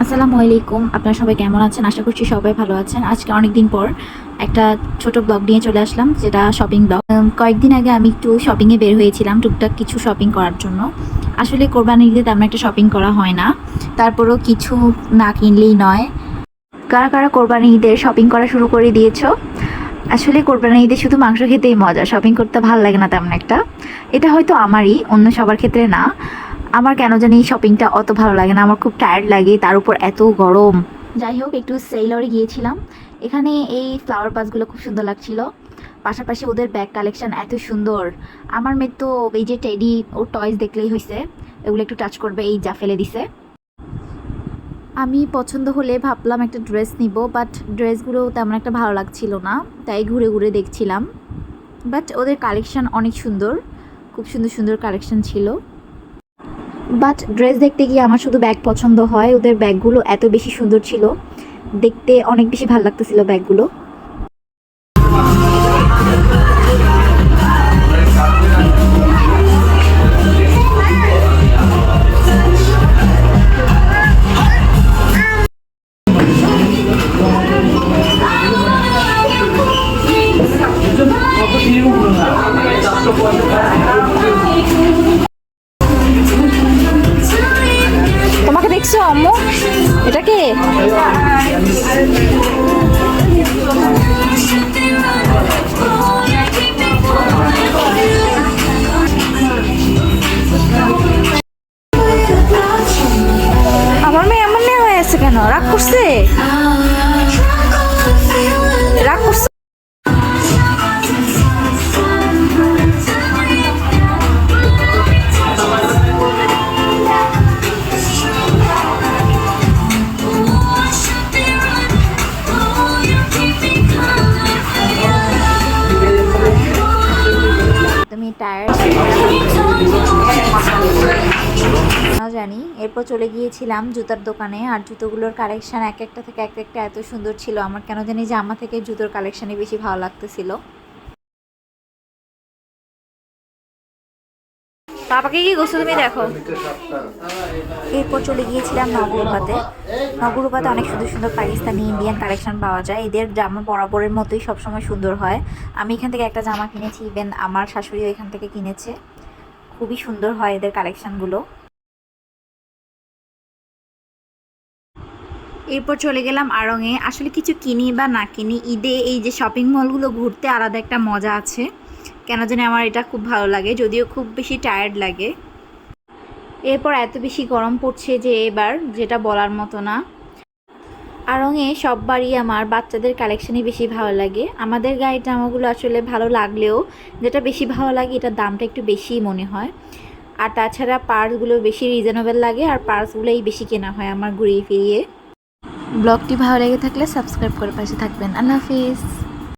আসসালামু আলাইকুম। আপনারা সবাই কেমন আছেন? আশা করছি সবাই ভালো আছেন। আজকে অনেকদিন পর একটা ছোট ব্লগ নিয়ে চলে আসলাম, যেটা শপিং ব্লগ। কয়েকদিন আগে আমি একটু শপিংয়ে বের হয়েছিলাম, টুকটাক কিছু শপিং করার জন্য। আসলে কোরবানির ঈদে তেমন একটা শপিং করা হয় না, তারপরও কিছু না কিনলেই নয়। কারা কারা কোরবানির ঈদের শপিং করা শুরু করে দিয়েছো? আসলে কোরবানির ঈদে শুধু মাংস খেতেই মজা, শপিং করতে ভালো লাগে না তেমন একটা। এটা হয়তো আমারই, অন্য সবার ক্ষেত্রে না। আমার কেন জানি শপিংটা অত ভালো লাগে না, আমার খুব টায়ার্ড লাগে, তার উপর এত গরম। যাই হোক, একটু সেলরে গিয়েছিলাম। এখানে এই ফ্লাওয়ার পাসগুলো খুব সুন্দর লাগছিল, পাশাপাশি ওদের ব্যাগ কালেকশন এত সুন্দর। আমার মেয়ে তো এই যে টেডি, ওর টয়েস দেখলেই হয়েছে, এগুলো একটু টাচ করবে, এই যা ফেলে দিছে। আমি পছন্দ হলে ভাবলাম একটা ড্রেস নিব, বাট ড্রেসগুলো তেমন একটা ভালো লাগছিল না, তাই ঘুরে ঘুরে দেখছিলাম। বাট ওদের কালেকশন অনেক সুন্দর, খুব সুন্দর সুন্দর কালেকশন ছিল। বাট ড্রেস দেখতে গিয়ে আমার শুধু ব্যাগ পছন্দ হয়, ওদের ব্যাগগুলো এত বেশি সুন্দর ছিল, দেখতে অনেক বেশি ভালো লাগতেছিল ব্যাগগুলো। তোমাকে দেখছো আম্মু? এটা কে? আমার মেয়ে এমন মেয়ে হয়ে আছে কেন? রাগ করছে? রাগ করছে? তুমি টায়ার্ড জানি। এরপর চলে গিয়েছিলাম জুতার দোকানে, আর জুতোগুলোর কালেকশন এক একটা থেকে এক একটা এত সুন্দর ছিল, আমার কেন জানি জামা থেকে জুতোর কালেকশনই বেশি ভালো লাগতেছিল। পাপাকে কি গোসল তুমি দেখো। এরপর চলে গিয়েছিলাম নগরুপাতে। নগরুপাতে অনেক সুন্দর সুন্দর পাকিস্তানি, ইন্ডিয়ান কালেকশন পাওয়া যায়। এদের জামা বরাবরের মতোই সবসময় সুন্দর হয়। আমি এখান থেকে একটা জামা কিনেছি, ইভেন আমার শাশুড়িও এখান থেকে কিনেছে। খুবই সুন্দর হয় এদের কালেকশনগুলো। এরপর চলে গেলাম আড়ংয়ে। আসলে কিছু কিনি বা না কিনি, ঈদে এই যে শপিং মলগুলো ঘুরতে আলাদা একটা মজা আছে, কেন জানি আমার এটা খুব ভালো লাগে, যদিও খুব বেশি টায়ার্ড লাগে। এরপর এত বেশি গরম পড়ছে যে এবার যেটা বলার মতো না। আড়ংয়ে সববারই আমার বাচ্চাদের কালেকশনই বেশি ভালো লাগে। আমাদের গায়ের জামাগুলো আসলে ভালো লাগলেও যেটা বেশি ভালো লাগে, এটার দামটা একটু বেশিই মনে হয়। আর তাছাড়া পার্সগুলো বেশি রিজনেবল লাগে, আর পার্সগুলোই বেশি কেনা হয় আমার ঘুরিয়ে ফিরিয়ে। ব্লগটি ভালো লেগে থাকলে সাবস্ক্রাইব করে পাশে থাকবেন। আল্লাহ হাফিজ।